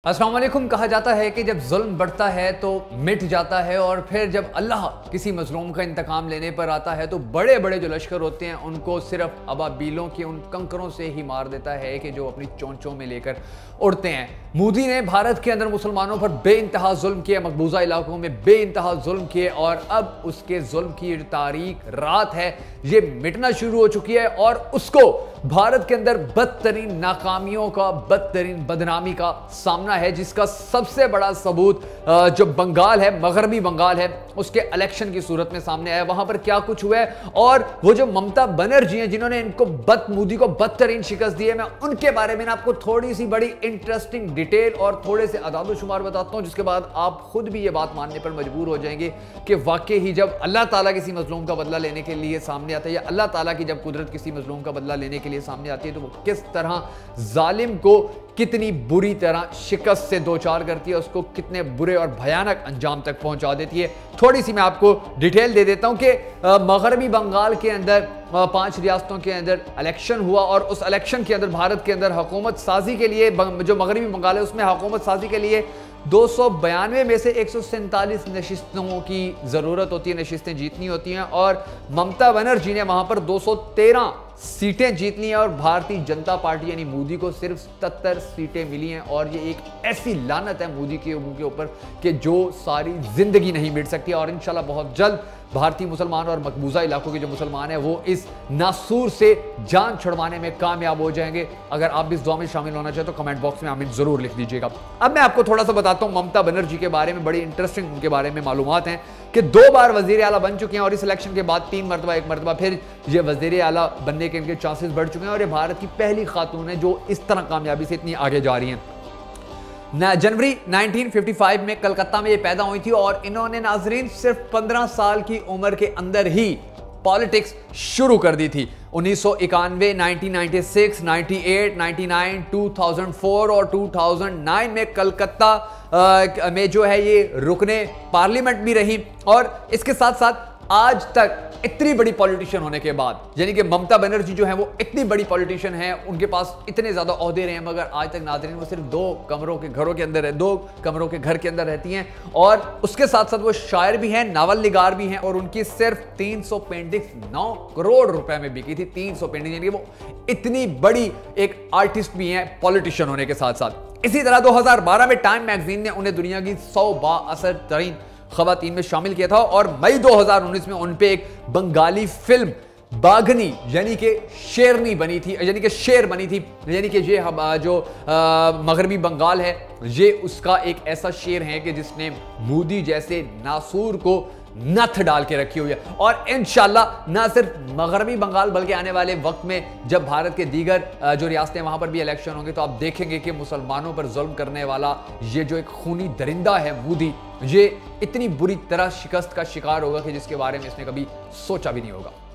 अस्सलाम वालेकुम। कहा जाता है कि जब जुल्म बढ़ता है तो मिट जाता है और फिर जब अल्लाह किसी मजलूम का इंतकाम लेने पर आता है तो बड़े बड़े जो लश्कर होते हैं उनको सिर्फ अबाबीलों के उन कंकरों से ही मार देता है कि जो अपनी चोंचों में लेकर उड़ते हैं। मोदी ने भारत के अंदर मुसलमानों पर बेइंतहा जुल्म किए, मकबूजा इलाकों में बेइंतहा जुल्म किए और अब उसके जुल्म की तारीख रात है ये मिटना शुरू हो चुकी है और उसको भारत के अंदर बदतरीन नाकामियों का, बदतरीन बदनामी का सामना है, जिसका सबसे बड़ा सबूत जो बंगाल है, मगरबी बंगाल है, उसके इलेक्शन की सूरत में सामने आया। वहां पर क्या कुछ हुआ है और वो जो ममता बनर्जी हैं जिन्होंने इनको मोदी को बदतरीन शिकस्त दी है, मैं उनके बारे में आपको थोड़ी सी बड़ी इंटरेस्टिंग डिटेल और थोड़े से अदाद शुमार बताता हूं, जिसके बाद आप खुद भी ये बात मानने पर मजबूर हो जाएंगे कि वाकई ही जब अल्लाह ताला किसी मजलूम का बदला लेने के लिए सामने आता है या अल्लाह ताला की जब कुदरत किसी मजलूम का बदला लेने के लिए सामने आती है तो वो किस तरह जालिम को कितनी बुरी तरह शिकस्त से दो चार करती है, उसको कितने बुरे और भयानक अंजाम तक पहुंचा देती है। थोड़ी सी मैं आपको डिटेल दे देता हूं कि मगरबी बंगाल के अंदर 5 रियासतों के अंदर इलेक्शन हुआ और उस इलेक्शन के अंदर भारत के अंदर हुकूमत साजी के लिए जो मगरबी बंगाल है उसमें हुकूमत साजी के लिए 292 में से 147 नशिस्तों की जरूरत होती है, नशिस्तें जीतनी होती हैं और ममता बनर्जी ने वहां पर 213 सीटें जीत ली हैं और भारतीय जनता पार्टी यानी मोदी को सिर्फ 77 सीटें मिली हैं और ये एक ऐसी लानत है मोदी के मुंह के ऊपर कि जो सारी जिंदगी नहीं मिट सकती और इंशाल्लाह बहुत जल्द भारतीय मुसलमान और मकबूजा इलाकों के जो मुसलमान हैं वो इस नासूर से जान छुड़वाने में कामयाब हो जाएंगे। अगर आप भी इस दुआ में शामिल होना चाहते तो कमेंट बॉक्स में आमीन जरूर लिख दीजिएगा। अब मैं आपको थोड़ा सा बताता हूं ममता बनर्जी के बारे में, बड़ी इंटरेस्टिंग उनके बारे में मालूमात हैं कि 2 बार वजीर आला बन चुके हैं और इस इलेक्शन के बाद 3 मरतबा, 1 मरतबा फिर ये वजीर आला बनने के इनके चांसेस बढ़ चुके हैं और ये भारत की पहली खातून है जो इस तरह कामयाबी से इतनी आगे जा रही हैं। जनवरी 1955 में कलकत्ता में ये पैदा हुई थी और इन्होंने नाजरीन सिर्फ 15 साल की उम्र के अंदर ही पॉलिटिक्स शुरू कर दी थी। 1991, 1996, 98, 99, 2004 और 2009 में कलकत्ता में जो है ये रुकने पार्लियामेंट भी रही और इसके साथ साथ आज तक इतनी बड़ी पॉलिटिशियन होने के बाद, यानी कि ममता बनर्जी जो है वो इतनी बड़ी पॉलिटिशियन है, उनके पास इतने ज्यादा ओहदे रहे हैं मगर आज तक नाज़रीन वो सिर्फ 2 कमरों के घरों के अंदर है, 2 कमरों के घर के अंदर रहती हैं और उसके साथ साथ वो शायर भी हैं, नावल निगार भी हैं और उनकी सिर्फ 300 पेंटिंग्स 9 करोड़ रुपए में बिकी थी। 300 पेंटिंग, यानी कि वो इतनी बड़ी एक आर्टिस्ट भी हैं पॉलिटिशियन होने के साथ साथ। इसी तरह 2012 में टाइम मैगजीन ने उन्हें दुनिया की 100 बाअसर तरीन खवातीन में शामिल किया था और मई 2019 में उन पे एक बंगाली फिल्म बाघनी यानी कि शेरनी बनी थी, यानी कि शेर बनी थी, यानी कि ये जो मगरबी बंगाल है ये उसका एक ऐसा शेर है कि जिसने मोदी जैसे नासूर को नथ डाल के रखी हुई है और इंशाल्लाह ना सिर्फ मगरबी बंगाल बल्कि आने वाले वक्त में जब भारत के दीगर जो रियासतें वहां पर भी इलेक्शन होंगे तो आप देखेंगे कि मुसलमानों पर जुल्म करने वाला ये जो एक खूनी दरिंदा है मोदी, ये इतनी बुरी तरह शिकस्त का शिकार होगा कि जिसके बारे में इसने कभी सोचा भी नहीं होगा।